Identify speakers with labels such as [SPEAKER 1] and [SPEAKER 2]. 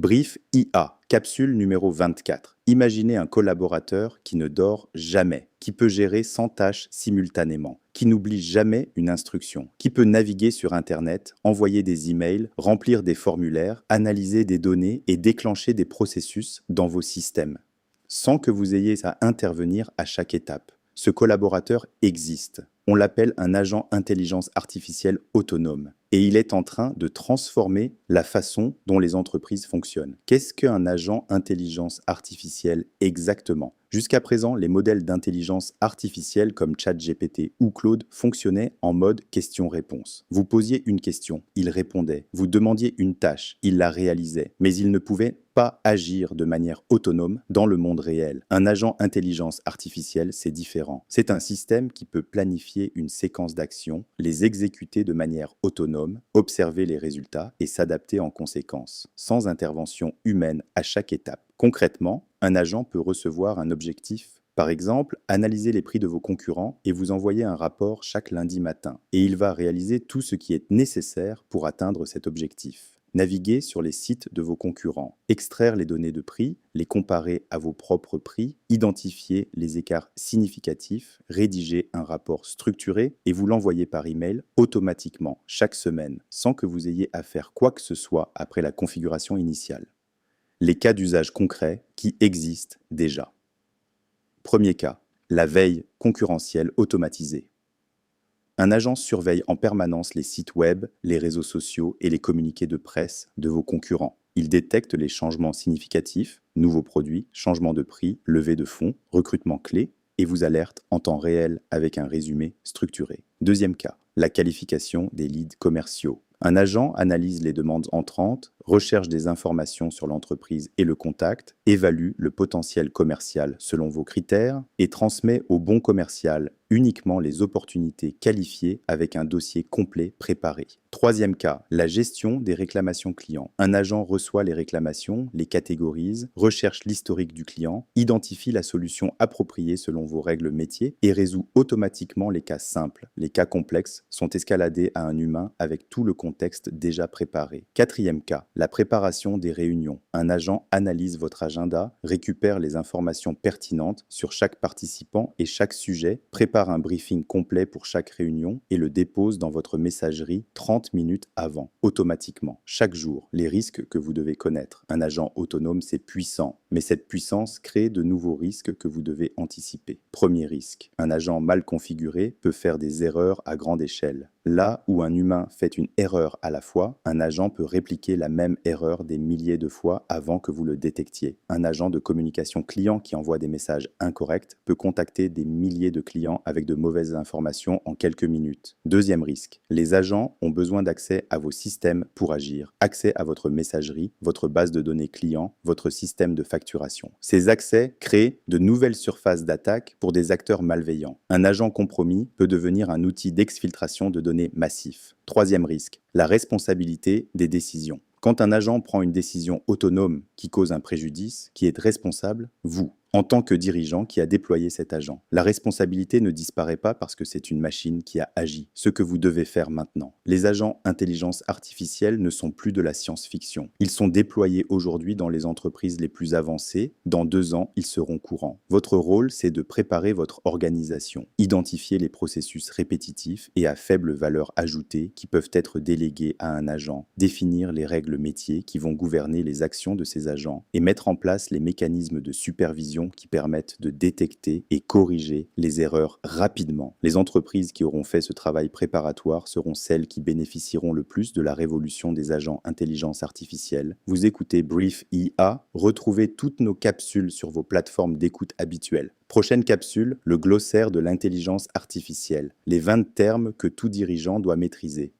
[SPEAKER 1] Brief IA, capsule numéro 24. Imaginez un collaborateur qui ne dort jamais, qui peut gérer 100 tâches simultanément, qui n'oublie jamais une instruction, qui peut naviguer sur Internet, envoyer des emails, remplir des formulaires, analyser des données et déclencher des processus dans vos systèmes, sans que vous ayez à intervenir à chaque étape. Ce collaborateur existe. On l'appelle un agent intelligence artificielle autonome. Et il est en train de transformer la façon dont les entreprises fonctionnent. Qu'est-ce qu'un agent intelligence artificielle exactement ? Jusqu'à présent, les modèles d'intelligence artificielle comme ChatGPT ou Claude fonctionnaient en mode question-réponse. Vous posiez une question, il répondait. Vous demandiez une tâche, il la réalisait. Mais il ne pouvait pas agir de manière autonome dans le monde réel. Un agent intelligence artificielle, c'est différent. C'est un système qui peut planifier une séquence d'actions, les exécuter de manière autonome, observer les résultats et s'adapter en conséquence, sans intervention humaine à chaque étape. Concrètement, un agent peut recevoir un objectif, par exemple, analyser les prix de vos concurrents et vous envoyer un rapport chaque lundi matin. Et il va réaliser tout ce qui est nécessaire pour atteindre cet objectif. Naviguer sur les sites de vos concurrents, extraire les données de prix, les comparer à vos propres prix, identifier les écarts significatifs, rédiger un rapport structuré et vous l'envoyer par email automatiquement chaque semaine, sans que vous ayez à faire quoi que ce soit après la configuration initiale. Les cas d'usage concrets qui existent déjà. Premier cas, la veille concurrentielle automatisée. Un agent surveille en permanence les sites web, les réseaux sociaux et les communiqués de presse de vos concurrents. Il détecte les changements significatifs, nouveaux produits, changements de prix, levée de fonds, recrutement clé, et vous alerte en temps réel avec un résumé structuré. Deuxième cas, la qualification des leads commerciaux. Un agent analyse les demandes entrantes, recherche des informations sur l'entreprise et le contact, évalue le potentiel commercial selon vos critères et transmet au bon commercial uniquement les opportunités qualifiées avec un dossier complet préparé. Troisième cas, la gestion des réclamations clients. Un agent reçoit les réclamations, les catégorise, recherche l'historique du client, identifie la solution appropriée selon vos règles métiers et résout automatiquement les cas simples. Les cas complexes sont escaladés à un humain avec tout le contexte déjà préparé. Quatrième cas, la préparation des réunions. Un agent analyse votre agenda, récupère les informations pertinentes sur chaque participant et chaque sujet, prépare un briefing complet pour chaque réunion et le dépose dans votre messagerie 30 minutes avant, automatiquement. Chaque jour, les risques que vous devez connaître. Un agent autonome, c'est puissant, mais cette puissance crée de nouveaux risques que vous devez anticiper. Premier risque, un agent mal configuré peut faire des erreurs à grande échelle. Là où un humain fait une erreur à la fois, un agent peut répliquer la même erreur des milliers de fois avant que vous le détectiez. Un agent de communication client qui envoie des messages incorrects peut contacter des milliers de clients avec de mauvaises informations en quelques minutes. Deuxième risque, les agents ont besoin d'accès à vos systèmes pour agir. Accès à votre messagerie, votre base de données client, votre système de facturation. Ces accès créent de nouvelles surfaces d'attaque pour des acteurs malveillants. Un agent compromis peut devenir un outil d'exfiltration de données massif. Troisième risque, la responsabilité des décisions. Quand un agent prend une décision autonome qui cause un préjudice, qui est responsable, vous, en tant que dirigeant qui a déployé cet agent. La responsabilité ne disparaît pas parce que c'est une machine qui a agi. Ce que vous devez faire maintenant. Les agents intelligence artificielle ne sont plus de la science-fiction. Ils sont déployés aujourd'hui dans les entreprises les plus avancées. Dans 2 ans, ils seront courants. Votre rôle, c'est de préparer votre organisation, identifier les processus répétitifs et à faible valeur ajoutée qui peuvent être délégués à un agent, définir les règles métiers qui vont gouverner les actions de ces agents et mettre en place les mécanismes de supervision qui permettent de détecter et corriger les erreurs rapidement. Les entreprises qui auront fait ce travail préparatoire seront celles qui bénéficieront le plus de la révolution des agents intelligence artificielle. Vous écoutez Brief IA, retrouvez toutes nos capsules sur vos plateformes d'écoute habituelles. Prochaine capsule, le glossaire de l'intelligence artificielle. Les 20 termes que tout dirigeant doit maîtriser.